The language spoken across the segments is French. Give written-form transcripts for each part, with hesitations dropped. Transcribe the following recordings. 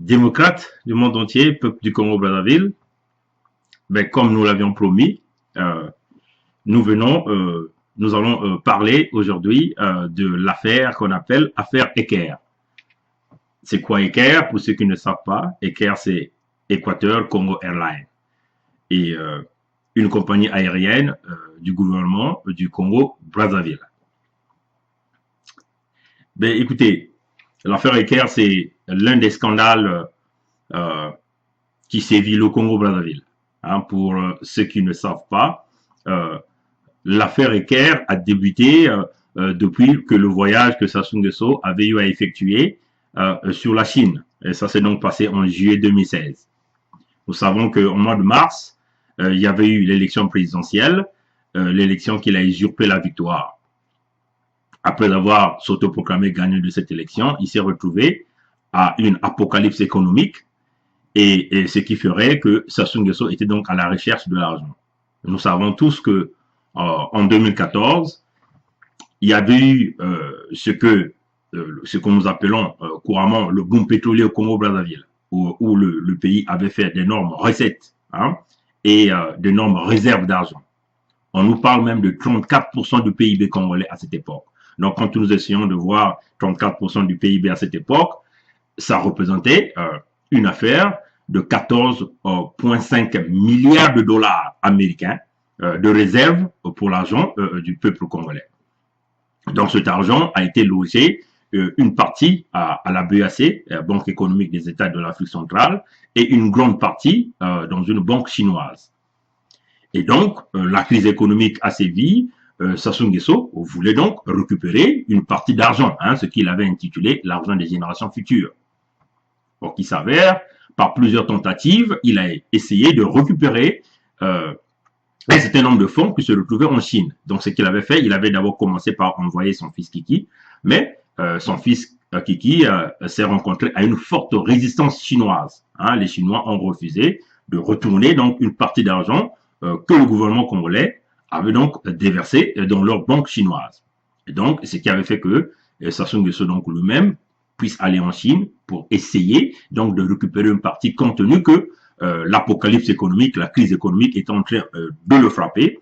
Démocrates du monde entier, peuple du Congo-Brazzaville, ben, comme nous l'avions promis, euh, nous allons parler aujourd'hui de l'affaire qu'on appelle affaire Eker. C'est quoi Eker? Pour ceux qui ne savent pas, Eker c'est Équateur Congo Airlines et une compagnie aérienne du gouvernement du Congo-Brazzaville. Ben, écoutez, l'affaire Eker c'est l'un des scandales euh, qui sévit le Congo-Brazzaville. Hein, pour ceux qui ne savent pas, euh, l'affaire Eker a débuté depuis que le voyage que Sassou Nguesso avait eu à effectuer sur la Chine. Et ça s'est donc passé en juillet 2016. Nous savons qu'au mois de mars, il y avait eu l'élection présidentielle, l'élection qu'il a usurpé la victoire. Après avoir s'autoproclamé gagnant de cette élection, il s'est retrouvé à une apocalypse économique et ce qui ferait que Sassou Nguesso était donc à la recherche de l'argent. Nous savons tous que en 2014, il y avait eu ce que nous appelons couramment le boom pétrolier au Congo-Brazzaville, où le pays avait fait d'énormes recettes hein, et d'énormes réserves d'argent. On nous parle même de 34% du PIB congolais à cette époque. Donc, quand nous essayons de voir 34% du PIB à cette époque, ça représentait une affaire de 14,5 milliards de dollars américains de réserve pour l'argent du peuple congolais. Donc cet argent a été logé une partie à la BEAC, Banque économique des États de l'Afrique centrale, et une grande partie dans une banque chinoise. Et donc la crise économique a sévi. Sassou Nguesso voulait donc récupérer une partie d'argent, hein, ce qu'il avait intitulé l'argent des générations futures. Donc il s'avère, par plusieurs tentatives, il a essayé de récupérer un certain nombre de fonds qui se retrouvaient en Chine. Donc, ce qu'il avait fait, il avait d'abord commencé par envoyer son fils Kiki, mais son fils Kiki s'est rencontré à une forte résistance chinoise. Hein, les Chinois ont refusé de retourner donc une partie d'argent que le gouvernement congolais avait donc déversé dans leur banque chinoise. Et donc, ce qui avait fait que Sassou Nguesso donc lui-même puisse aller en Chine pour essayer donc de récupérer une partie compte tenu que l'apocalypse économique, la crise économique est en train de le frapper,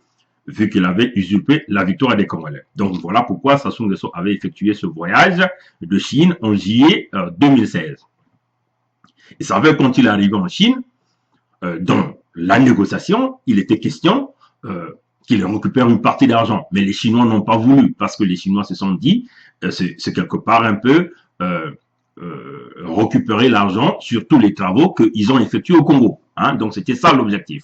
vu qu'il avait usurpé la victoire des Congolais. Donc voilà pourquoi Sassou Nguesso avait effectué ce voyage de Chine en juillet 2016. Il savait quand il est arrivé en Chine, dans la négociation, il était question qu'il récupère une partie d'argent. Mais les Chinois n'ont pas voulu, parce que les Chinois se sont dit, c'est quelque part un peu récupérer l'argent sur tous les travaux qu'ils ont effectués au Congo. Hein, donc c'était ça l'objectif.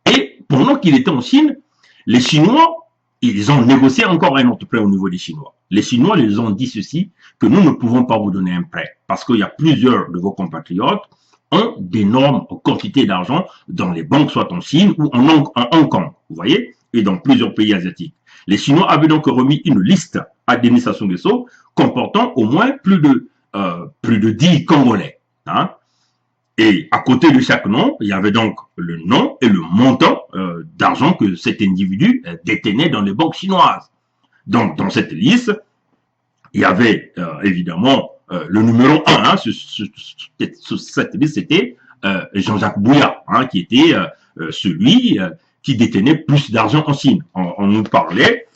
Et pendant qu'il était en Chine, les Chinois, ils ont négocié encore un autre prêt au niveau des Chinois. Les Chinois les ont dit ceci, que nous ne pouvons pas vous donner un prêt, parce qu'il y a plusieurs de vos compatriotes ont d'énormes quantités d'argent dans les banques, soit en Chine ou en Hong Kong, vous voyez, et dans plusieurs pays asiatiques. Les Chinois avaient donc remis une liste à Denis Sassou Nguesso comportant au moins plus de 10 Congolais. Hein. Et à côté de chaque nom, il y avait donc le nom et le montant d'argent que cet individu détenait dans les banques chinoises. Donc, dans cette liste, il y avait évidemment le numéro 1. Hein, sur cette liste, c'était Jean-Jacques Bouya, hein, qui était celui qui détenait plus d'argent en Chine. On nous parlait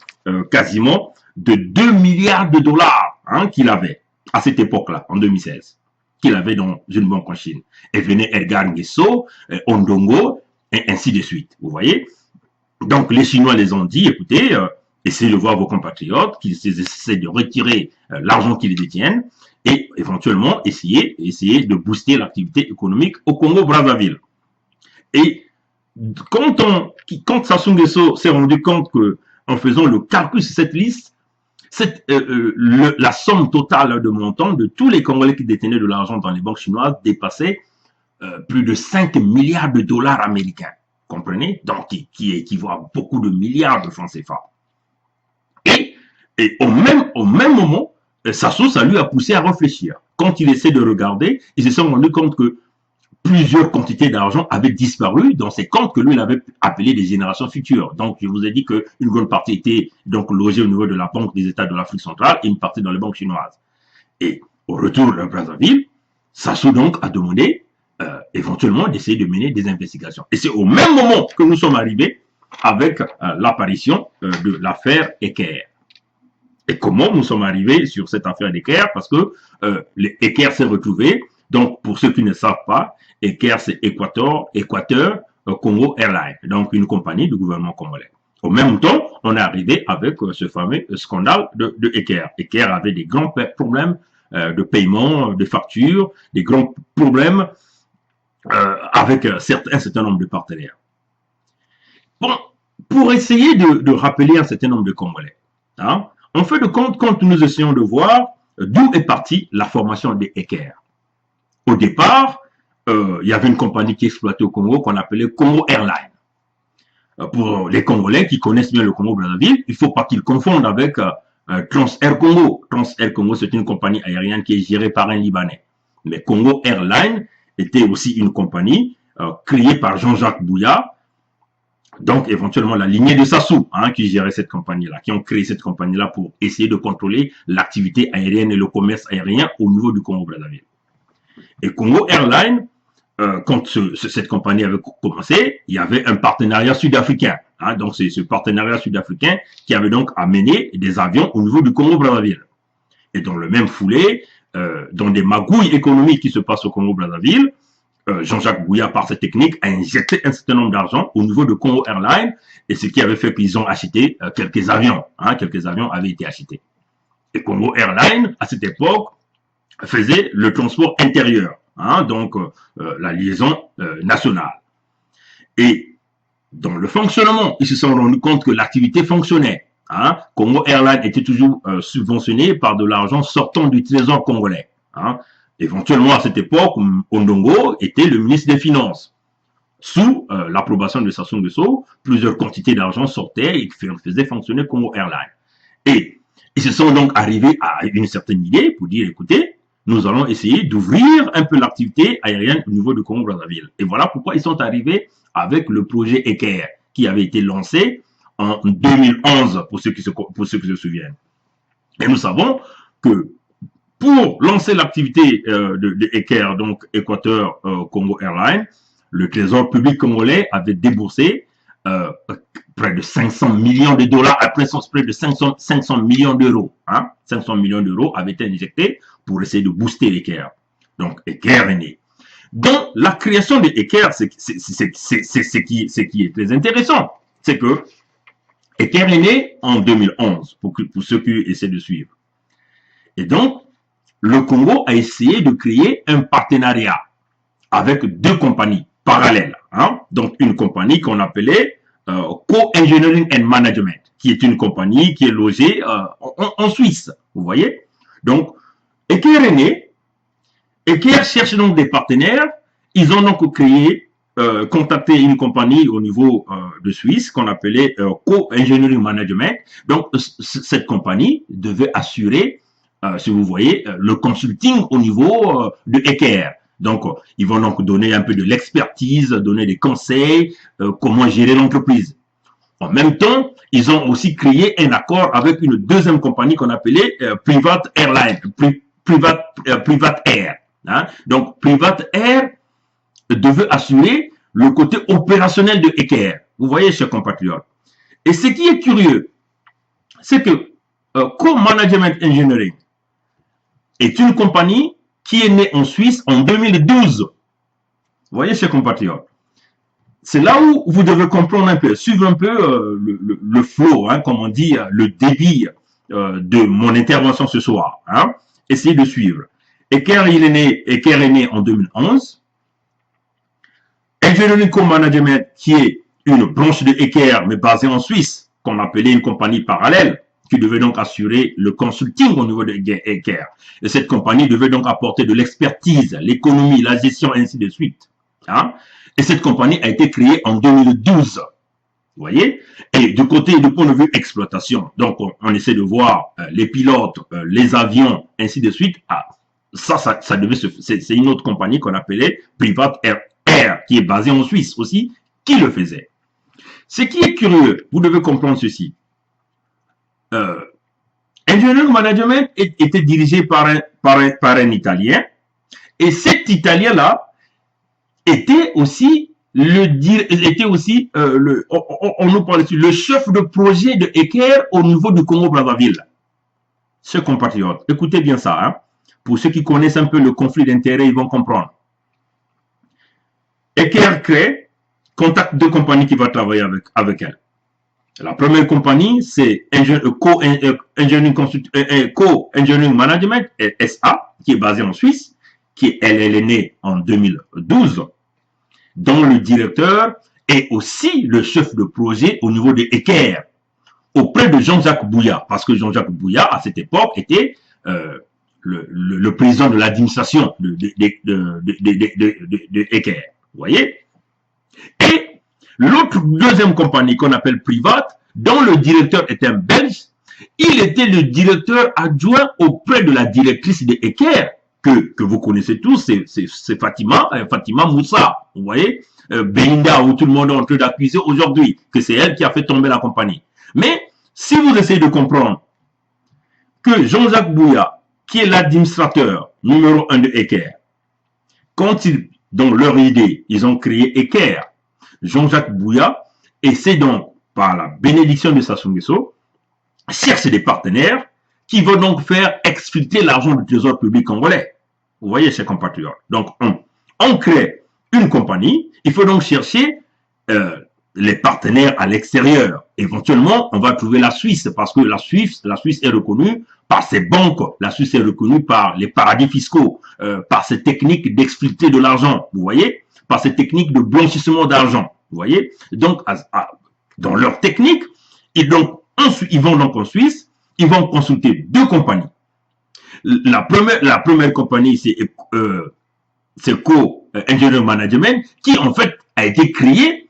quasiment de 2 milliards de dollars hein, qu'il avait à cette époque-là, en 2016, qu'il avait dans une banque en Chine. Et venait Edgar Nguesso, Ondongo, et ainsi de suite. Vous voyez? Donc, les Chinois les ont dit, écoutez, essayez de voir vos compatriotes, qu'ils essaient de retirer l'argent qu'ils détiennent, et éventuellement essayer de booster l'activité économique au Congo-Brazzaville. Et quand Sassou Nguesso s'est rendu compte que, en faisant le calcul sur cette liste, la somme totale de montant de tous les Congolais qui détenaient de l'argent dans les banques chinoises dépassait plus de 5 milliards de dollars américains. Comprenez? Donc, qui équivaut à beaucoup de milliards de francs CFA. Et au même moment, Sassou, ça lui a poussé à réfléchir. Quand il essaie de regarder, il se sont rendu compte que plusieurs quantités d'argent avaient disparu dans ces comptes que lui il avait appelés des générations futures. Donc, je vous ai dit qu'une grande partie était donc logée au niveau de la Banque des États de l'Afrique centrale et une partie dans les banques chinoises. Et au retour de Brazzaville, Sassou donc a demandé éventuellement d'essayer de mener des investigations. Et c'est au même moment que nous sommes arrivés avec l'apparition de l'affaire Eker. Et comment nous sommes arrivés sur cette affaire d'Eker? Parce que Eker s'est retrouvé, donc pour ceux qui ne savent pas, Eker c'est Équateur Congo Airlines, donc une compagnie du gouvernement congolais. Au même temps, on est arrivé avec ce fameux scandale de Eker. Eker avait des grands problèmes de paiement, de factures, des grands problèmes avec un certain nombre de partenaires. Bon, pour essayer de rappeler un certain nombre de Congolais, hein, on fait de compte quand nous essayons de voir d'où est partie la formation des Eker. Au départ, il y avait une compagnie qui exploitait au Congo qu'on appelait Congo Airlines. Pour les Congolais qui connaissent bien le Congo-Brazzaville, il ne faut pas qu'ils confondent avec Transair Congo. Transair Congo, c'est une compagnie aérienne qui est gérée par un Libanais. Mais Congo Airlines était aussi une compagnie créée par Jean-Jacques Bouya, donc éventuellement la lignée de Sassou, hein, qui gérait cette compagnie-là, qui ont créé cette compagnie-là pour essayer de contrôler l'activité aérienne et le commerce aérien au niveau du Congo-Brazzaville. Et Congo Airlines, quand cette compagnie avait commencé, il y avait un partenariat sud-africain. Hein, donc c'est ce partenariat sud-africain qui avait donc amené des avions au niveau du Congo-Brazzaville. Et dans le même foulée, dans des magouilles économiques qui se passent au Congo-Brazzaville, Jean-Jacques Bouya, par cette technique, a injecté un certain nombre d'argent au niveau de Congo Airlines, et ce qui avait fait qu'ils ont acheté quelques avions. Hein, quelques avions avaient été achetés. Et Congo Airlines, à cette époque, faisait le transport intérieur, hein, donc la liaison nationale. Et dans le fonctionnement, ils se sont rendus compte que l'activité fonctionnait. Hein. Congo Airlines était toujours subventionné par de l'argent sortant du trésor congolais. Hein. Éventuellement, à cette époque, Ondongo était le ministre des Finances. Sous l'approbation de Sassou Nguesso, plusieurs quantités d'argent sortaient et faisaient fonctionner Congo Airlines. Et ils se sont donc arrivés à une certaine idée pour dire, écoutez, nous allons essayer d'ouvrir un peu l'activité aérienne au niveau du Congo-Brazzaville. Et voilà pourquoi ils sont arrivés avec le projet Eker, qui avait été lancé en 2011, pour ceux qui se souviennent. Et nous savons que pour lancer l'activité de Eker, donc Équateur Congo Airlines, le trésor public congolais avait déboursé près de 500 millions de dollars, après près de 500 millions d'euros. Hein? 500 millions d'euros avaient été injectés pour essayer de booster Eker. Donc Eker est né. Dans la création de Eker, ce qui est très intéressant, c'est que Eker est né en 2011, pour ceux qui essaient de suivre. Et donc, le Congo a essayé de créer un partenariat avec deux compagnies parallèles. Hein? Donc, une compagnie qu'on appelait Co-Engineering and Management, qui est une compagnie qui est logée en Suisse. Vous voyez? Donc, Eker est né. Eker cherche donc des partenaires. Ils ont donc contacté une compagnie au niveau de Suisse qu'on appelait Co-Engineering Management. Donc, cette compagnie devait assurer si vous voyez, le consulting au niveau de Eker. Donc, ils vont donc donner un peu de l'expertise, donner des conseils, comment gérer l'entreprise. En même temps, ils ont aussi créé un accord avec une deuxième compagnie qu'on appelait Private Airline, Private Air. Hein. Donc, Private Air devait assurer le côté opérationnel de Eker. Vous voyez, chers compatriotes. Et ce qui est curieux, c'est que Co-Management Engineering est une compagnie qui est née en Suisse en 2012. Vous voyez, chers compatriotes. C'est là où vous devez comprendre un peu, suivre un peu le flow, hein, comme on dit, le débit de mon intervention ce soir. Hein. Essayez de suivre. Eker est né en 2011. Engineering Co-Management, qui est une branche de Eker, mais basée en Suisse, qu'on appelait une compagnie parallèle, qui devait donc assurer le consulting au niveau de Eker. Et cette compagnie devait donc apporter de l'expertise, l'économie, la gestion, ainsi de suite. Hein? Et cette compagnie a été créée en 2012. Vous voyez? Et du point de vue exploitation, donc on essaie de voir les pilotes, les avions, ainsi de suite. Ah, ça devait c'est une autre compagnie qu'on appelait Private Air, qui est basée en Suisse aussi, qui le faisait. Ce qui est curieux, vous devez comprendre ceci. Engineering Management était dirigé par un Italien Et cet Italien-là était aussi on nous parle dessus, le chef de projet de Eker au niveau du Congo-Brazzaville. Ce compatriote, écoutez bien ça, hein. Pour ceux qui connaissent un peu le conflit d'intérêts, ils vont comprendre. Eker crée, contacte deux compagnies qui vont travailler avec elle. La première compagnie, c'est Co-Engineering Management, SA, qui est basée en Suisse, elle est née en 2012, dont le directeur est aussi le chef de projet au niveau de Eker, auprès de Jean-Jacques Bouya, parce que Jean-Jacques Bouya, à cette époque, était le président de l'administration de Eker. Vous voyez? Et l'autre deuxième compagnie qu'on appelle Private, dont le directeur est un Belge, il était le directeur adjoint auprès de la directrice de Eker, que vous connaissez tous, c'est Fatima Moussa, vous voyez, Belinda, où tout le monde est en train d'accuser aujourd'hui, que c'est elle qui a fait tomber la compagnie. Mais, si vous essayez de comprendre que Jean-Jacques Bouya, qui est l'administrateur numéro 1 de Eker, dans leur idée, ils ont créé Eker, Jean-Jacques Bouya essaie donc, par la bénédiction de Sassou Nguesso, chercher des partenaires qui vont donc faire exfiltrer l'argent du trésor public congolais. Vous voyez, chers compatriotes. Donc, on crée une compagnie, il faut donc chercher les partenaires à l'extérieur. Éventuellement, on va trouver la Suisse, parce que la Suisse est reconnue par ses banques, la Suisse est reconnue par les paradis fiscaux, par ses techniques d'exfiltrer de l'argent, vous voyez, par ces techniques de blanchissement d'argent, vous voyez. Donc, dans leur technique, ils vont donc en Suisse, ils vont consulter deux compagnies. La première compagnie, c'est Co-Engineering Management, qui en fait a été créée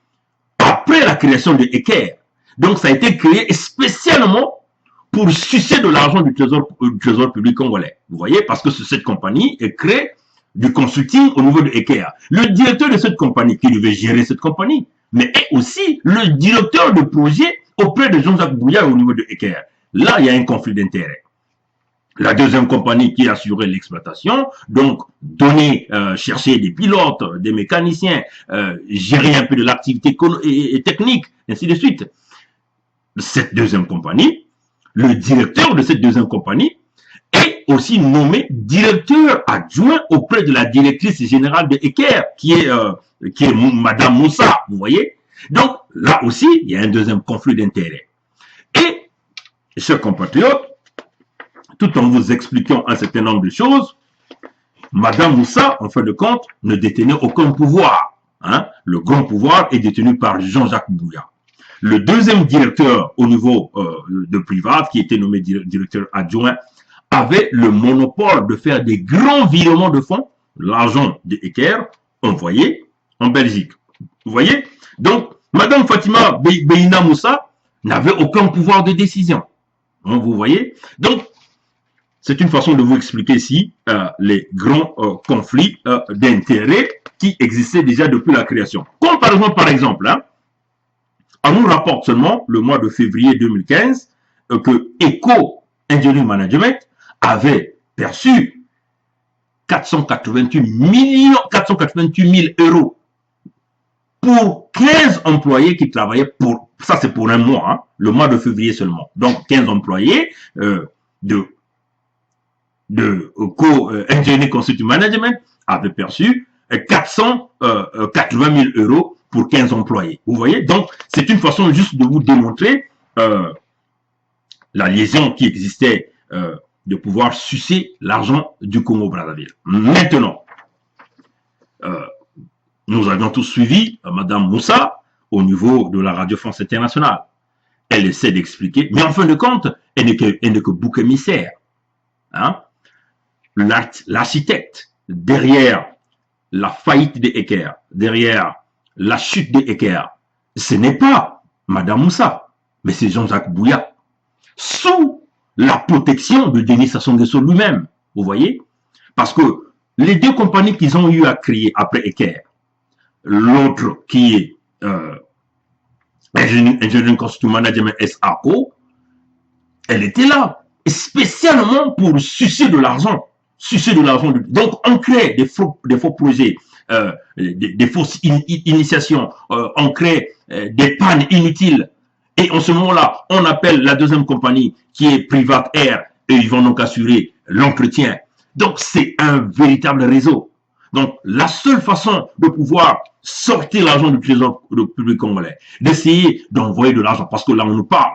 après la création de Eker. Donc, ça a été créé spécialement pour sucer de l'argent du trésor public congolais. Vous voyez, parce que cette compagnie est créée du consulting au niveau de Eker. Le directeur de cette compagnie, qui devait gérer cette compagnie, mais est aussi le directeur de projet auprès de Jean-Jacques Bouya au niveau de Eker. Là, il y a un conflit d'intérêts. La deuxième compagnie qui assurait l'exploitation, donc chercher des pilotes, des mécaniciens, gérer un peu de l'activité technique, ainsi de suite. Cette deuxième compagnie, le directeur de cette deuxième compagnie est aussi nommé directeur adjoint auprès de la directrice générale de Eker, qui est Madame Moussa, vous voyez. Donc, là aussi, il y a un deuxième conflit d'intérêts. Et, chers compatriotes, tout en vous expliquant un certain nombre de choses, Madame Moussa, en fin de compte, ne détenait aucun pouvoir. Hein. Le grand pouvoir est détenu par Jean-Jacques Bouya. Le deuxième directeur au niveau de Private, qui était nommé directeur adjoint, avait le monopole de faire des grands virements de fonds, l'argent de Eker, envoyé en Belgique. Vous voyez? Donc, Madame Fatima Beina Moussa n'avait aucun pouvoir de décision. Donc, vous voyez? Donc, c'est une façon de vous expliquer ici les grands conflits d'intérêts qui existaient déjà depuis la création. Comparaison par exemple, hein, on nous rapporte seulement le mois de février 2015 que Eco Engineering Management avait perçu 488 000 euros pour 15 employés qui travaillaient pour, ça c'est pour un mois, hein, le mois de février seulement. Donc 15 employés de Co-Engineering Consulting Management avaient perçu 480 000 euros pour 15 employés. Vous voyez? Donc, c'est une façon juste de vous démontrer la liaison qui existait de pouvoir sucer l'argent du Congo-Brazzaville. Maintenant, nous avions tous suivi Madame Moussa au niveau de la Radio France Internationale. Elle essaie d'expliquer, mais en fin de compte, elle n'est que bouc émissaire. Hein? L'architecte derrière la faillite de Eker, derrière la chute de Eker, ce n'est pas Madame Moussa, mais c'est Jean-Jacques Bouya, sous la protection de Denis Sassou Nguesso lui-même, vous voyez? Parce que les deux compagnies qu'ils ont eu à créer après Eker, l'autre qui est Engineering Consulting Management SAO, elle était là, spécialement pour sucer de l'argent. sucer de l'argent. Donc, on crée des faux projets, des fausses initiations, on crée des pannes inutiles. Et en ce moment-là, on appelle la deuxième compagnie qui est Private Air et ils vont donc assurer l'entretien. Donc, c'est un véritable réseau. Donc, la seule façon de pouvoir sortir l'argent du trésor public congolais, d'essayer d'envoyer de l'argent, parce que là, on nous parle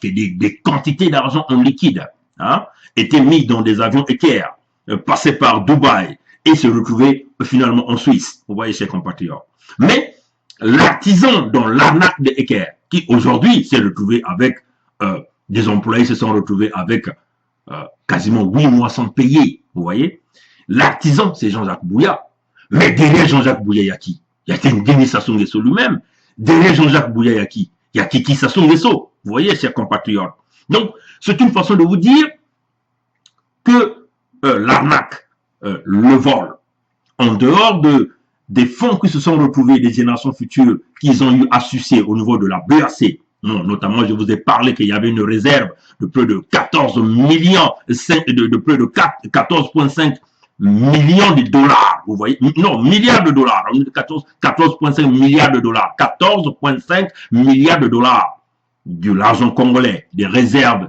que des quantités d'argent en liquide étaient mis dans des avions équerres, passaient par Dubaï et se retrouvaient finalement en Suisse. Vous voyez, chers compatriotes. Mais l'artisan dans l'arnaque de équerres, qui aujourd'hui s'est retrouvé avec des employés se sont retrouvés avec quasiment 8 mois sans payer. Vous voyez, l'artisan, c'est Jean-Jacques Bouya. Mais derrière Jean-Jacques Bouya, il y a qui? Il y a Denis Sassou Nguesso lui-même. Derrière Jean-Jacques Bouya, il y a qui? Il y a Kiki Sassou Nguesso. Vous voyez, chers compatriotes. Donc, c'est une façon de vous dire que l'arnaque, le vol, en dehors des fonds qui se sont retrouvés des générations futures qu'ils ont eu à sucer au niveau de la BAC, non, notamment, je vous ai parlé qu'il y avait une réserve de plus de 14 millions, de plus de 14,5 millions de dollars. Vous voyez? Non, milliards de dollars. 14,5 milliards de dollars. 14,5 milliards de dollars de l'argent congolais, des réserves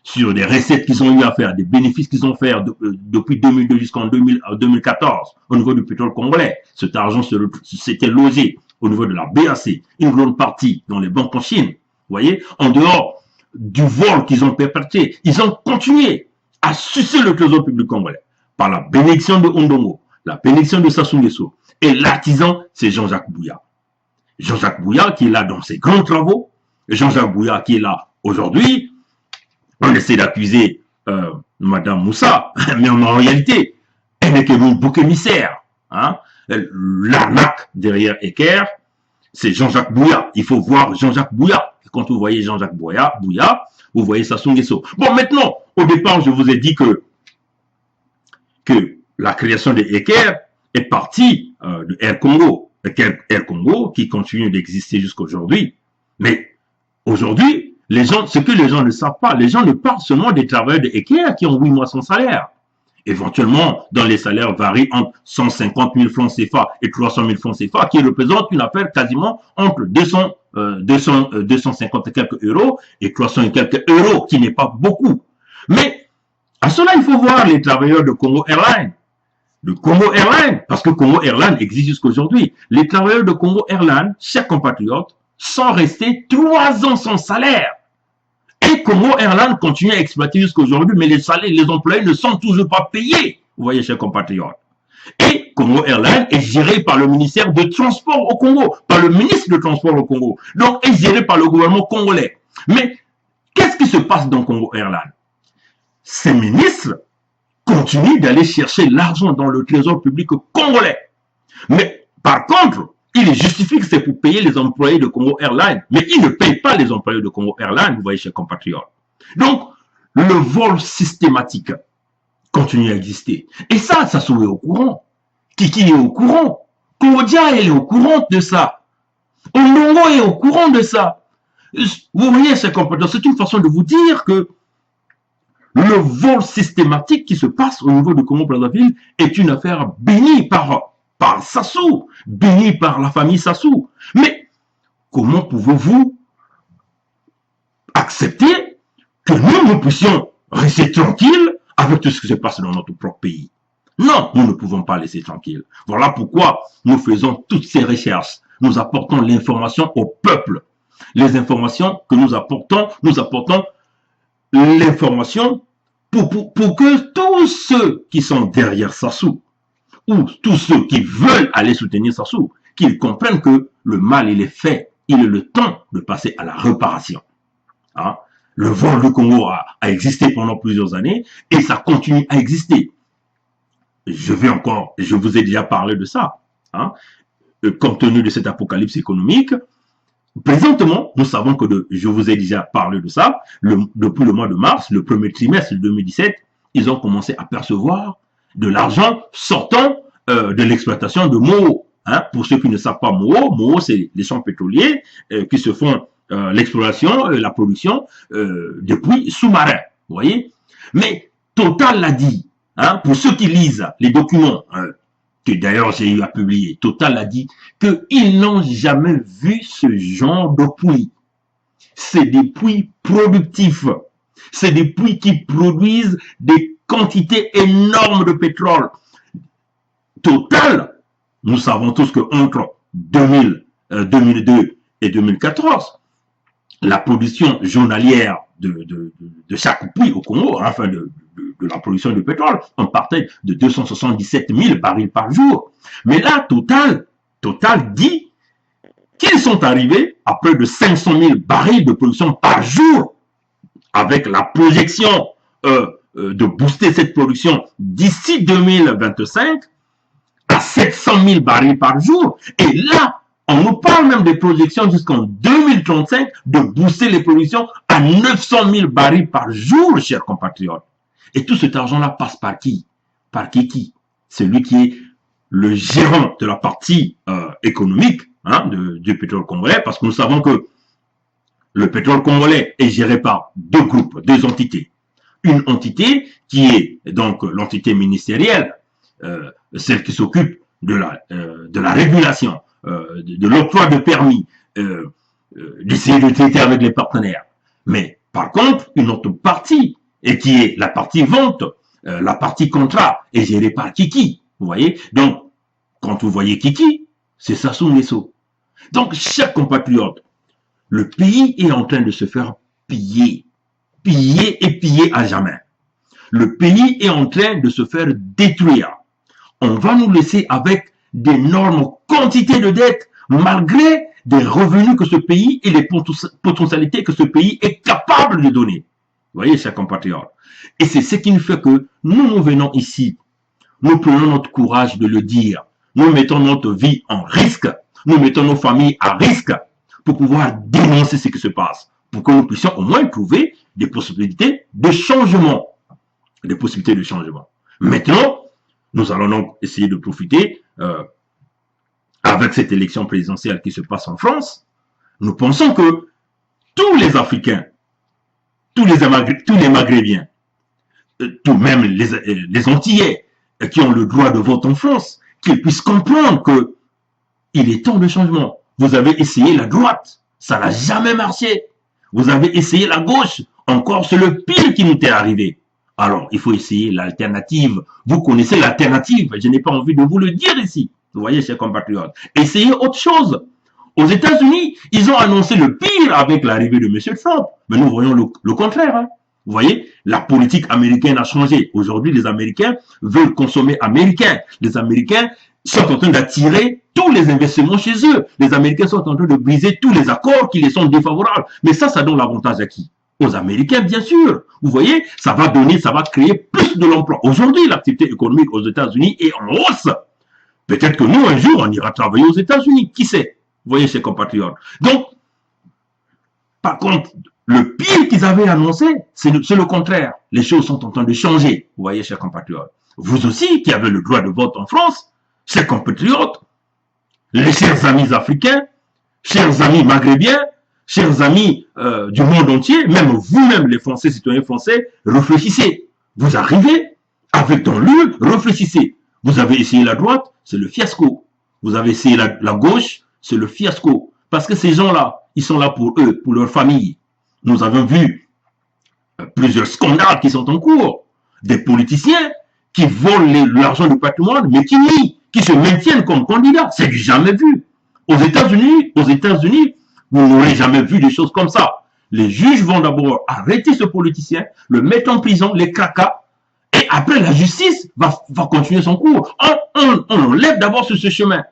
sur des recettes qu'ils ont eu à faire, des bénéfices qu'ils ont fait depuis 2002 jusqu'en 2014 au niveau du pétrole congolais. Cet argent s'était logé au niveau de la BAC, une grande partie dans les banques en Chine. Vous voyez, en dehors du vol qu'ils ont perpétré, ils ont continué à sucer le trésor public congolais par la bénédiction de Ondongo, la bénédiction de Sassou Nguesso. Et l'artisan, c'est Jean-Jacques Bouya. Jean-Jacques Bouya qui est là dans ses grands travaux, Jean-Jacques Bouya qui est là aujourd'hui. On essaie d'accuser Madame Moussa, mais en réalité, elle n'est qu'un bouc émissaire. L'arnaque derrière Eker, c'est Jean-Jacques Bouya. Il faut voir Jean-Jacques Bouya. Quand vous voyez Jean-Jacques Bouya, vous voyez Sassou Nguesso. Bon, maintenant, au départ, je vous ai dit que la création de Eker est partie de Air Congo. Air Congo qui continue d'exister jusqu'à aujourd'hui. Mais aujourd'hui, ce que les gens ne savent pas, les gens ne parlent seulement des travailleurs de Eker qui ont 8 mois sans salaire. Éventuellement, dans les salaires varient entre 150 000 francs CFA et 300 000 francs CFA, qui représentent une affaire quasiment entre 250 et quelques euros et 300 et quelques euros, qui n'est pas beaucoup. Mais à cela, il faut voir les travailleurs de Congo Airlines. De Congo Airlines, parce que Congo Airlines existe jusqu'à aujourd'hui. Les travailleurs de Congo Airlines, chers compatriotes, sont restés 3 ans sans salaire. Et Congo Airlines continue à exploiter jusqu'à aujourd'hui, mais les salaires, les employés ne sont toujours pas payés. Vous voyez, chers compatriotes. Et Congo Airlines est géré par le ministère de Transport au Congo, par le ministre de Transport au Congo. Donc, est géré par le gouvernement congolais. Mais, qu'est-ce qui se passe dans Congo Airlines? Ces ministres continuent d'aller chercher l'argent dans le trésor public congolais. Mais, par contre, il justifie que c'est pour payer les employés de Congo Airlines, mais il ne paye pas les employés de Congo Airlines, vous voyez, chers compatriotes. Donc, le vol systématique continue à exister. Et ça se est au courant. Kiki est au courant. Kodia est au courant de ça. Ondongo est au courant de ça. Vous voyez, chers compatriotes, c'est une façon de vous dire que le vol systématique qui se passe au niveau de Congo-Brazzaville est une affaire bénie par Sassou, béni par la famille Sassou. Mais comment pouvez-vous accepter que nous puissions rester tranquilles avec tout ce qui se passe dans notre propre pays? Non, nous ne pouvons pas laisser tranquille. Voilà pourquoi nous faisons toutes ces recherches. Nous apportons l'information au peuple. Les informations que nous apportons l'information pour que tous ceux qui sont derrière Sassou, ou tous ceux qui veulent aller soutenir Sassou, qu'ils comprennent que le mal, il est fait. Il est le temps de passer à la réparation. Le vol du Congo a existé pendant plusieurs années et ça continue à exister. Je vous ai déjà parlé de ça. Compte tenu de cet apocalypse économique, présentement, nous savons que je vous ai déjà parlé de ça, depuis le mois de mars, le premier trimestre de 2017, ils ont commencé à percevoir de l'argent sortant de l'exploitation de Moho. Pour ceux qui ne savent pas Moho, c'est les champs pétroliers qui se font l'exploration, la production depuis sous-marin. Vous voyez? Mais Total l'a dit. Hein, pour ceux qui lisent les documents, que d'ailleurs j'ai eu à publier, Total a dit qu'ils n'ont jamais vu ce genre de puits. C'est des puits productifs. C'est des puits qui produisent des quantités énormes de pétrole. Total, nous savons tous qu'entre 2002 et 2014, la production journalière de chaque puits au Congo, enfin de la production de pétrole, on partait de 277 000 barils par jour. Mais là, Total dit qu'ils sont arrivés à près de 500 000 barils de production par jour, avec la projection de booster cette production d'ici 2025 à 700 000 barils par jour. Et là, on nous parle même des projections jusqu'en 2035 de booster les productions à 900 000 barils par jour, chers compatriotes. Et tout cet argent-là passe par qui? Par qui? Celui qui est le gérant de la partie économique du pétrole congolais, parce que nous savons que le pétrole congolais est géré par deux groupes, deux entités. Une entité qui est donc l'entité ministérielle, celle qui s'occupe de la régulation, de l'octroi de permis, d'essayer de traiter avec les partenaires. Mais par contre, une autre partie, et qui est la partie vente, la partie contrat, est gérée par Kiki. Vous voyez? Donc, quand vous voyez Kiki, c'est Sassou Nguesso. Donc, chers compatriotes, le pays est en train de se faire piller. Piller et piller à jamais. Le pays est en train de se faire détruire. On va nous laisser avec d'énormes quantités de dettes, malgré des revenus que ce pays et les potentialités que ce pays est capable de donner. Vous voyez, chers compatriotes. Et c'est ce qui nous fait que nous venons ici, nous prenons notre courage de le dire, nous mettons notre vie en risque, nous mettons nos familles à risque pour pouvoir dénoncer ce qui se passe, pour que nous puissions au moins trouver des possibilités de changement. Des possibilités de changement. Maintenant, nous allons donc essayer de profiter avec cette élection présidentielle qui se passe en France. Nous pensons que tous les Africains, tous les Maghrébiens, tout même les Antillais qui ont le droit de vote en France, qu'ils puissent comprendre qu'il est temps de changement. Vous avez essayé la droite, ça n'a jamais marché. Vous avez essayé la gauche, encore c'est le pire qui nous est arrivé. Alors, il faut essayer l'alternative. Vous connaissez l'alternative, je n'ai pas envie de vous le dire ici. Vous voyez, chers compatriotes. Essayez autre chose. Aux États-Unis, ils ont annoncé le pire avec l'arrivée de M. Trump. Mais nous voyons le contraire. Hein. Vous voyez, la politique américaine a changé. Aujourd'hui, les Américains veulent consommer américain. Les Américains sont en train d'attirer tous les investissements chez eux. Les Américains sont en train de briser tous les accords qui les sont défavorables. Mais ça donne l'avantage à qui? Aux Américains, bien sûr. Vous voyez, ça va créer plus de l'emploi. Aujourd'hui, l'activité économique aux États-Unis est en hausse. Peut-être que nous, un jour, on ira travailler aux États-Unis. Qui sait? Vous voyez, chers compatriotes. Donc, par contre, le pire qu'ils avaient annoncé, c'est le contraire. Les choses sont en train de changer. Vous voyez, chers compatriotes. Vous aussi, qui avez le droit de vote en France, chers compatriotes, les chers amis africains, chers amis maghrébiens, chers amis du monde entier, même vous-même, les Français, citoyens français, réfléchissez. Vous arrivez avec dans l'urne, réfléchissez. Vous avez essayé la droite, c'est le fiasco. Vous avez essayé la gauche, c'est le fiasco. Parce que ces gens-là, ils sont là pour eux, pour leur famille. Nous avons vu plusieurs scandales qui sont en cours. Des politiciens qui volent l'argent du patrimoine, mais qui nient, qui se maintiennent comme candidats. C'est du jamais vu. Aux États-Unis, vous n'aurez jamais vu des choses comme ça. Les juges vont d'abord arrêter ce politicien, le mettre en prison, les cracas, et après la justice va continuer son cours. On enlève d'abord sur ce chemin.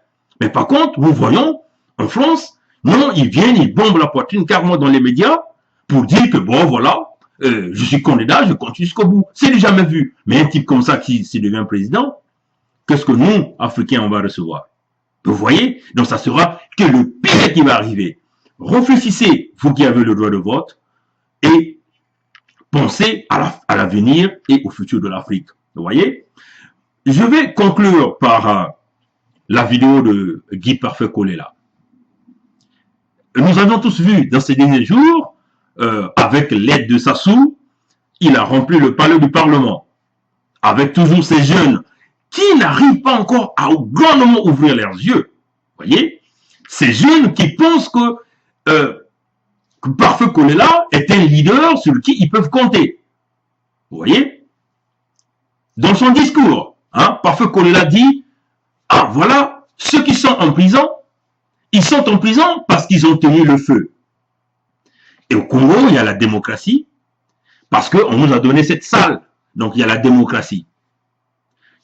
Mais par contre, nous voyons, en France, non, ils viennent, ils bombent la poitrine carrément dans les médias pour dire que bon, voilà, je suis candidat, je continue jusqu'au bout. C'est du jamais vu. Mais un type comme ça qui devient président, qu'est-ce que nous, Africains, on va recevoir? Vous voyez? Donc ça sera que le pire qui va arriver. Réfléchissez, vous qui avez le droit de vote, et pensez à l'avenir et au futur de l'Afrique. Vous voyez? Je vais conclure par la vidéo de Guy Parfait Kolela. Nous avons tous vu dans ces derniers jours, avec l'aide de Sassou, il a rempli le palais du Parlement avec toujours ces jeunes qui n'arrivent pas encore à grandement ouvrir leurs yeux. Vous voyez? Ces jeunes qui pensent que Parfait Kolela est un leader sur qui ils peuvent compter. Vous voyez? Dans son discours, Parfait Kolela dit, ah voilà, ceux qui sont en prison, ils sont en prison parce qu'ils ont tenu le feu. Et au Congo, il y a la démocratie, parce qu'on nous a donné cette salle. Donc, il y a la démocratie.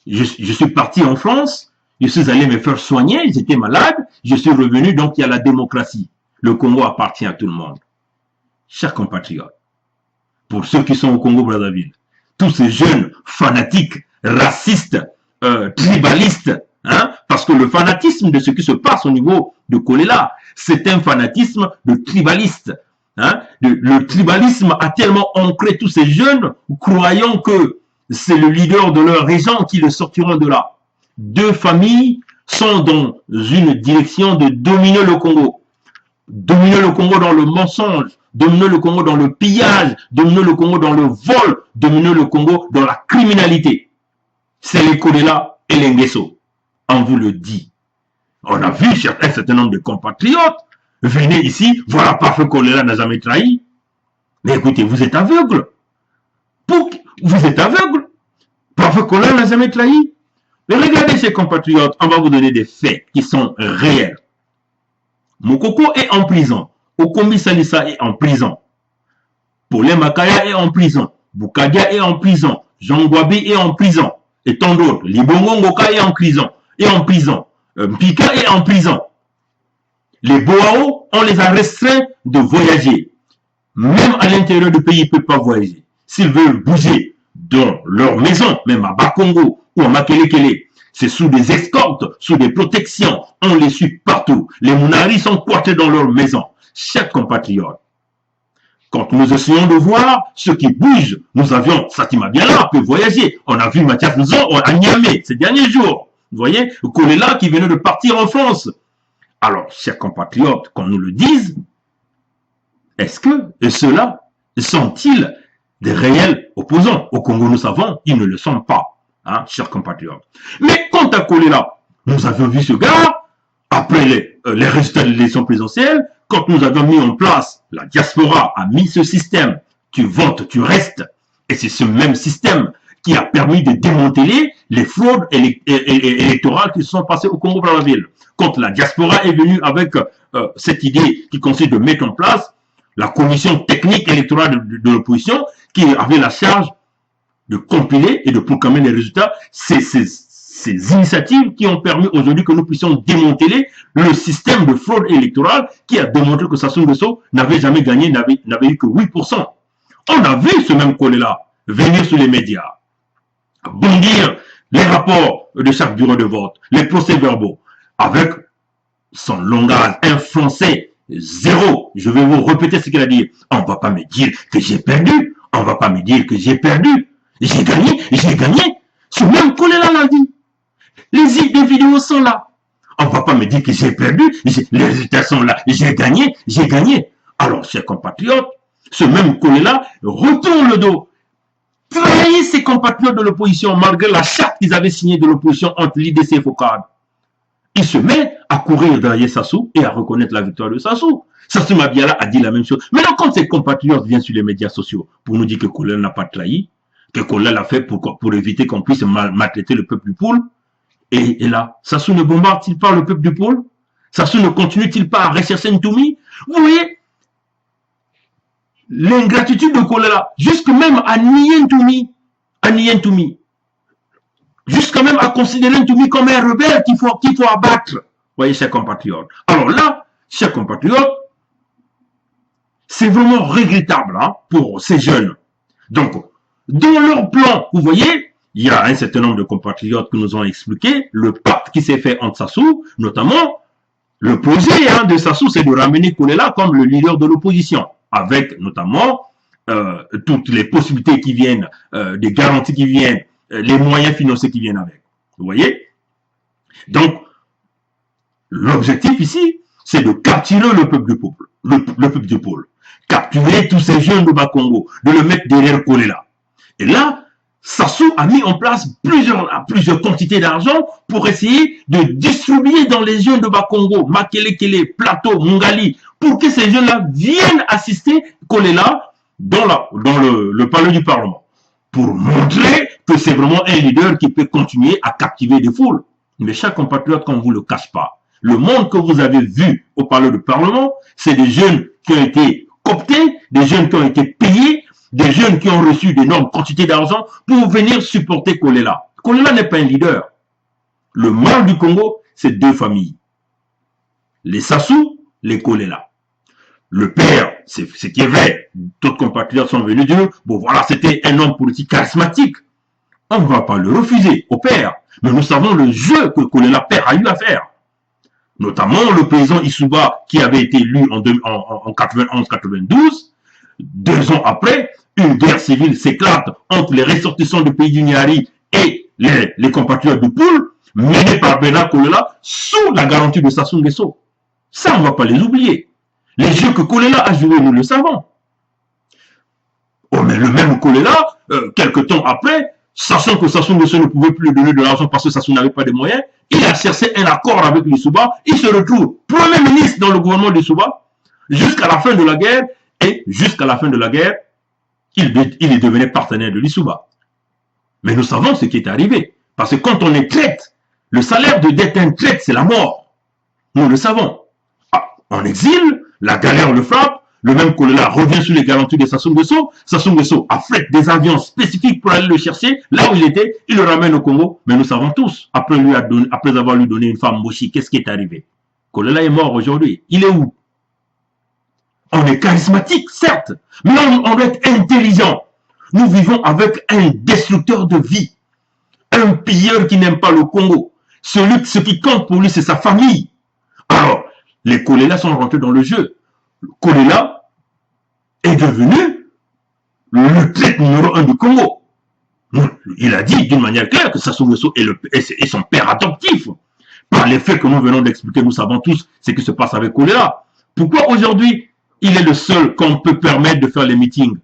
Je suis parti en France, je suis allé me faire soigner, j'étais malade, je suis revenu, donc il y a la démocratie. Le Congo appartient à tout le monde. Chers compatriotes, pour ceux qui sont au Congo-Brazzaville, tous ces jeunes fanatiques, racistes, tribalistes, parce que le fanatisme de ce qui se passe au niveau de Kolela, c'est un fanatisme de tribaliste. Le tribalisme a tellement ancré tous ces jeunes, croyant que c'est le leader de leur région qui le sortiront de là. Deux familles sont dans une direction de dominer le Congo. Dominer le Congo dans le mensonge, dominer le Congo dans le pillage, dominer le Congo dans le vol, dominer le Congo dans la criminalité. C'est les Kolela et les Nguesso. On vous le dit. On a vu un certain nombre de compatriotes venez ici, voilà Parfait Kolela n'a jamais trahi. Mais écoutez, vous êtes aveugle. Vous êtes aveugle. Parfait Kolela n'a jamais trahi. Mais regardez ces compatriotes, on va vous donner des faits qui sont réels. Mokoko est en prison. Okombi Salissa est en prison. Paulin Makaya est en prison. Boukadia est en prison. Jean Gwabi est en prison. Et tant d'autres. Libongo Ngoka est en prison. Mpika est en prison. Les Boao, on les a restreints de voyager. Même à l'intérieur du pays, ils ne peuvent pas voyager. S'ils veulent bouger dans leur maison, même à Bakongo ou à Makelekele, c'est sous des escortes, sous des protections. On les suit partout. Les Mounaris sont quartiers dans leur maison. Chers compatriotes, quand nous essayons de voir ceux qui bougent, nous avions Satima Biala peut voyager. On a vu Mathias Nzon à Niamey ces derniers jours. Vous voyez, Kolela qui venait de partir en France. Alors, chers compatriotes, qu'on nous le dise, est-ce que ceux-là sont-ils des réels opposants? Au Congo, nous savons, ils ne le sont pas, chers compatriotes. Mais quant à Kolela, nous avions vu ce gars, après les résultats de l'élection présidentielle, quand nous avions mis en place, la diaspora a mis ce système, tu votes, tu restes, et c'est ce même système qui a permis de démanteler les fraudes électorales qui se sont passées au Congo-Brazzaville. Quand la diaspora est venue avec cette idée qui consiste de mettre en place la commission technique électorale de l'opposition, qui avait la charge de compiler et de proclamer les résultats, ces initiatives qui ont permis aujourd'hui que nous puissions démanteler le système de fraude électorale qui a démontré que Sassou Nguesso n'avait jamais gagné, n'avait eu que 8%. On a vu ce même Kolela venir sur les médias, bondir les rapports de chaque bureau de vote, les procès-verbaux, avec son langage, un français zéro. Je vais vous répéter ce qu'il a dit. On ne va pas me dire que j'ai perdu. On ne va pas me dire que j'ai perdu. J'ai gagné, j'ai gagné. Ce même Kolela l'a dit. Les vidéos sont là. On ne va pas me dire que j'ai perdu. Les résultats sont là. J'ai gagné, j'ai gagné. Alors, chers compatriotes, ce même Kolela retourne le dos. Trahir ses compatriotes de l'opposition malgré la charte qu'ils avaient signée de l'opposition entre l'IDC et FOCAD. Il se met à courir derrière Sassou et à reconnaître la victoire de Sassou. Sassou Mabiala a dit la même chose. Maintenant, quand ses compatriotes viennent sur les médias sociaux pour nous dire que Kolela n'a pas trahi, que Kolela l'a fait pour éviter qu'on puisse maltraiter le peuple du pôle, et là, Sassou ne bombarde-t-il pas le peuple du pôle? Sassou ne continue-t-il pas à rechercher Ntoumi? Vous voyez l'ingratitude de Kolela, jusque même à nier Ntoumi, jusqu'à même à considérer Ntoumi comme un rebelle qu'il faut abattre. Vous voyez, chers compatriotes. Alors là, chers compatriotes, c'est vraiment regrettable pour ces jeunes. Donc, dans leur plan, vous voyez, il y a un certain nombre de compatriotes qui nous ont expliqué le pacte qui s'est fait entre Sassou, notamment le projet de Sassou, c'est de ramener Kolela comme le leader de l'opposition, avec notamment toutes les possibilités qui viennent, des garanties qui viennent, les moyens financiers qui viennent avec. Vous voyez? Donc, l'objectif ici, c'est de capturer le peuple du peuple, le peuple du pôle. Capturer tous ces jeunes de Bakongo, de le mettre derrière Kolela. Et là, Sassou a mis en place plusieurs quantités d'argent pour essayer de distribuer dans les jeunes de Bas-Congo, Makelekele, Plateau, Mungali, pour que ces jeunes-là viennent assister Kolela dans le palais du Parlement, pour montrer que c'est vraiment un leader qui peut continuer à captiver des foules. Mais chers compatriotes, qu'on ne vous le cache pas, le monde que vous avez vu au palais du Parlement, c'est des jeunes qui ont été cooptés, des jeunes qui ont été payés, des jeunes qui ont reçu d'énormes quantités d'argent pour venir supporter Kolela. Kolela n'est pas un leader. Le mal du Congo, c'est deux familles. Les Sassou, les Kolela. Le père, c'est ce qui est vrai. D'autres compatriotes sont venus dire, bon voilà, c'était un homme politique charismatique. On ne va pas le refuser au père. Mais nous savons le jeu que Kolela père a eu à faire. Notamment le président Issouba qui avait été élu en 91-92. 2 ans après, une guerre civile s'éclate entre les ressortissants du pays du Niari et les compatriotes de Poul, menés par Bernard Kolela sous la garantie de Sassou Nguesso. Ça, on ne va pas les oublier. Les jeux que Kolela a joués, nous le savons. Oh, mais le même Kolela, quelques temps après, sachant que Sassou Nguesso ne pouvait plus lui donner de l'argent parce que Sassou n'avait pas de moyens, il a cherché un accord avec l'Issouba, il se retrouve Premier ministre dans le gouvernement d'Issouba jusqu'à la fin de la guerre, et jusqu'à la fin de la guerre, il est devenu partenaire de l'Issouba. Mais nous savons ce qui est arrivé. Parce que quand on est traite, le salaire d'être un traite, c'est la mort. Nous le savons. En exil, la galère le frappe, le même Kolela revient sur les garanties de Sassou Nguesso. Sassou Nguesso affrète des avions spécifiques pour aller le chercher. Là où il était, il le ramène au Congo. Mais nous savons tous, après avoir lui donné une femme Moshi, qu'est-ce qui est arrivé? Kolela est mort aujourd'hui. Il est où? On est charismatique, certes, mais on doit être intelligent. Nous vivons avec un destructeur de vie, un pilleur qui n'aime pas le Congo. Ce qui compte pour lui, c'est sa famille. Alors, les Kolela sont rentrés dans le jeu. Kolela est devenu le traître numéro 1 du Congo. Il a dit d'une manière claire que Sassou Nguesso est son père adoptif. Par les faits que nous venons d'expliquer, nous savons tous ce qui se passe avec Kolela. Pourquoi aujourd'hui il est le seul qu'on peut permettre de faire les meetings?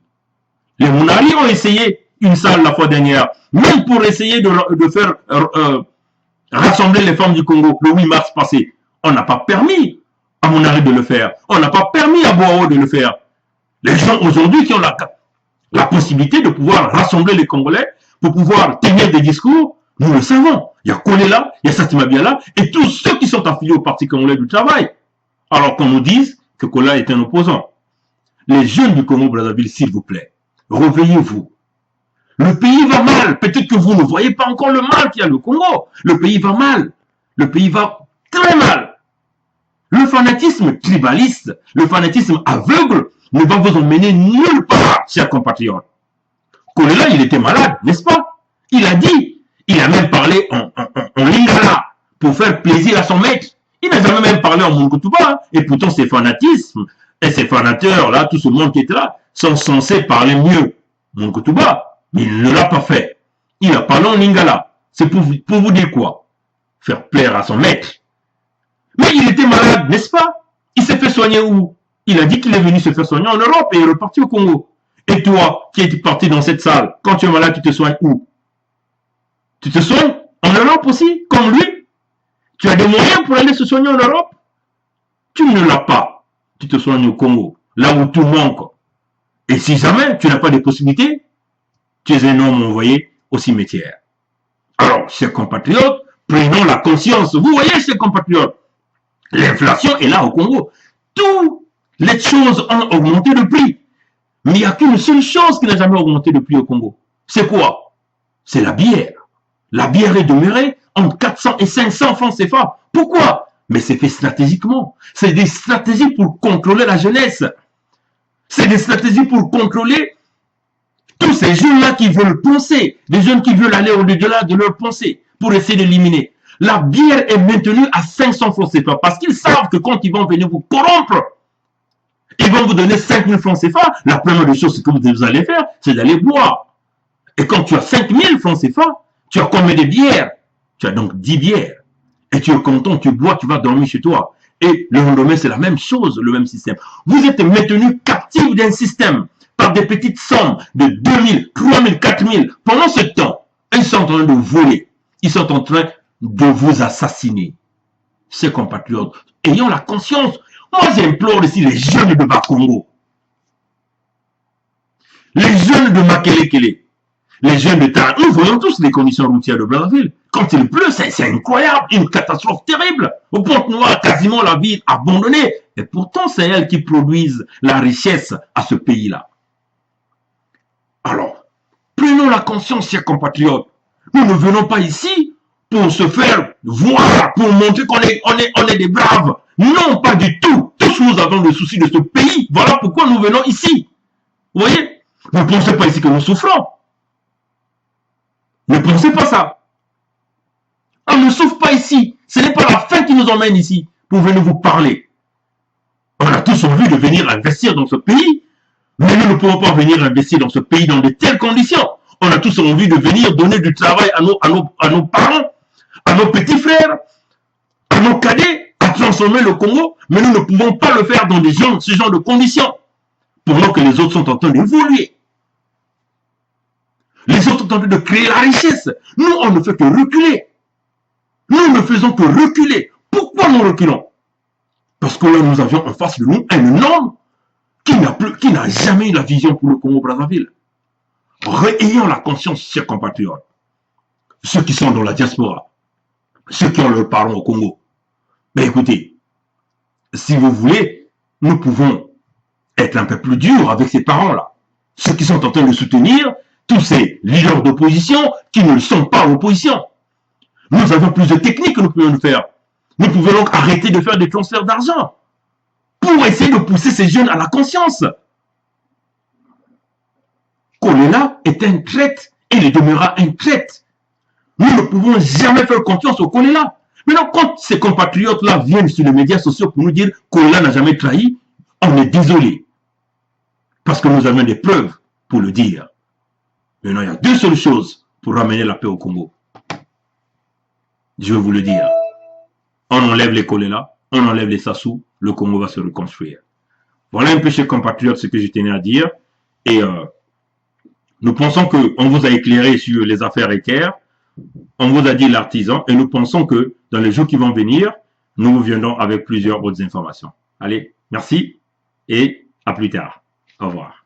Les Mounari ont essayé une salle la fois dernière, même pour essayer de faire rassembler les femmes du Congo le 8 mars passé. On n'a pas permis à Mounari de le faire. On n'a pas permis à Boao de le faire. Les gens aujourd'hui qui ont la possibilité de pouvoir rassembler les Congolais pour pouvoir tenir des discours, nous le savons. Il y a Kolela, il y a Satima Biala et tous ceux qui sont affiliés au Parti congolais du travail. Alors qu'on nous dise que Kolela est un opposant. Les jeunes du Congo-Brazzaville, s'il vous plaît, réveillez-vous. Le pays va mal. Peut-être que vous ne voyez pas encore le mal qu'il y a au Congo. Le pays va mal. Le pays va très mal. Le fanatisme tribaliste, le fanatisme aveugle ne va vous emmener nulle part, chers compatriotes. Kolela, il était malade, n'est-ce pas? Il a dit, il a même parlé en lingala pour faire plaisir à son maître. Il n'a jamais même parlé en Mungutuba. Et pourtant, ces fanatismes et ces fanateurs-là, tout ce monde qui est là, sont censés parler mieux Mungutuba. Mais il ne l'a pas fait. Il a parlé en lingala. C'est pour vous dire quoi? Faire plaire à son maître. Mais il était malade, n'est-ce pas? Il s'est fait soigner où? Il a dit qu'il est venu se faire soigner en Europe et il est reparti au Congo. Et toi, qui es parti dans cette salle, quand tu es malade, tu te soignes où? Tu te soignes en Europe aussi, comme lui? Tu as des moyens pour aller se soigner en Europe? Tu ne l'as pas. Tu te soignes au Congo, là où tout manque. Et si jamais tu n'as pas de possibilités, tu es un homme envoyé au cimetière. Alors, chers compatriotes, prenons la conscience. Vous voyez, chers compatriotes, l'inflation est là au Congo. Toutes les choses ont augmenté de prix. Mais il n'y a qu'une seule chose qui n'a jamais augmenté de prix au Congo. C'est quoi? C'est la bière. La bière est demeurée entre 400 et 500 francs CFA. Pourquoi? Mais c'est fait stratégiquement. C'est des stratégies pour contrôler la jeunesse. C'est des stratégies pour contrôler tous ces jeunes-là qui veulent penser, des jeunes qui veulent aller au-delà de leur pensée pour essayer d'éliminer. La bière est maintenue à 500 francs CFA parce qu'ils savent que quand ils vont venir vous corrompre, ils vont vous donner 5000 francs CFA. La première des choses que vous allez faire, c'est d'aller boire. Et quand tu as 5000 francs CFA, tu as combien de bières? Tu as donc 10 bières. Et tu es content, tu bois, tu vas dormir chez toi. Et le lendemain, c'est la même chose, le même système. Vous êtes maintenu captif d'un système. par des petites sommes de 2000, 3000, 4000. Pendant ce temps, ils sont en train de voler. Ils sont en train de vous assassiner. Ces compatriotes, ayons la conscience. Moi, j'implore ici les jeunes de Bakongo, les jeunes de Makelekele, les jeunes de Tara. Nous voyons tous les conditions routières de Brazzaville. Quand il pleut, c'est incroyable, une catastrophe terrible. Au Pointe-Noire, quasiment la ville abandonnée. Et pourtant, c'est elles qui produisent la richesse à ce pays-là. Alors, prenons la conscience, chers compatriotes. Nous ne venons pas ici pour se faire voir, pour montrer qu'on est des braves. Non, pas du tout. Tous nous avons le souci de ce pays. Voilà pourquoi nous venons ici. Vous voyez? Ne pensez pas ici que nous souffrons. Ne pensez pas ça. On ne souffre pas ici. Ce n'est pas la fin qui nous emmène ici pour venir vous parler. On a tous envie de venir investir dans ce pays, mais nous ne pouvons pas venir investir dans ce pays dans de telles conditions. On a tous envie de venir donner du travail à nos parents, à nos petits frères, à nos cadets, à transformer le Congo, mais nous ne pouvons pas le faire dans ce genre de conditions, pendant que les autres sont en train d'évoluer. Les autres sont en train de créer la richesse. Nous, on ne fait que reculer. Nous ne faisons que reculer. Pourquoi nous reculons? Parce que là, nous avions en face de nous un homme qui n'a jamais eu la vision pour le Congo-Brazzaville. Ayons la conscience, chers compatriotes, ceux qui sont dans la diaspora, ceux qui ont leurs parents au Congo. Mais écoutez, si vous voulez, nous pouvons être un peu plus durs avec ces parents-là. Ceux qui sont en train de soutenir tous ces leaders d'opposition qui ne sont pas l'opposition. Nous avons plus de techniques que nous pouvons faire. Nous pouvons donc arrêter de faire des transferts d'argent pour essayer de pousser ces jeunes à la conscience. Kolela est un traître et il demeurera un traître. Nous ne pouvons jamais faire confiance au Kolela. Maintenant, quand ces compatriotes-là viennent sur les médias sociaux pour nous dire que Kolela n'a jamais trahi, on est désolé. Parce que nous avons des preuves pour le dire. Maintenant, il y a deux seules choses pour ramener la paix au Congo. Je vais vous le dire. On enlève les Kolela, on enlève les Sassou, le Congo va se reconstruire. Voilà un peu, chers compatriotes, ce que je tenais à dire. Et nous pensons qu'on vous a éclairé sur les affaires équerres, on vous a dit l'artisan, et nous pensons que dans les jours qui vont venir, nous viendrons avec plusieurs autres informations. Allez, merci et à plus tard. Au revoir.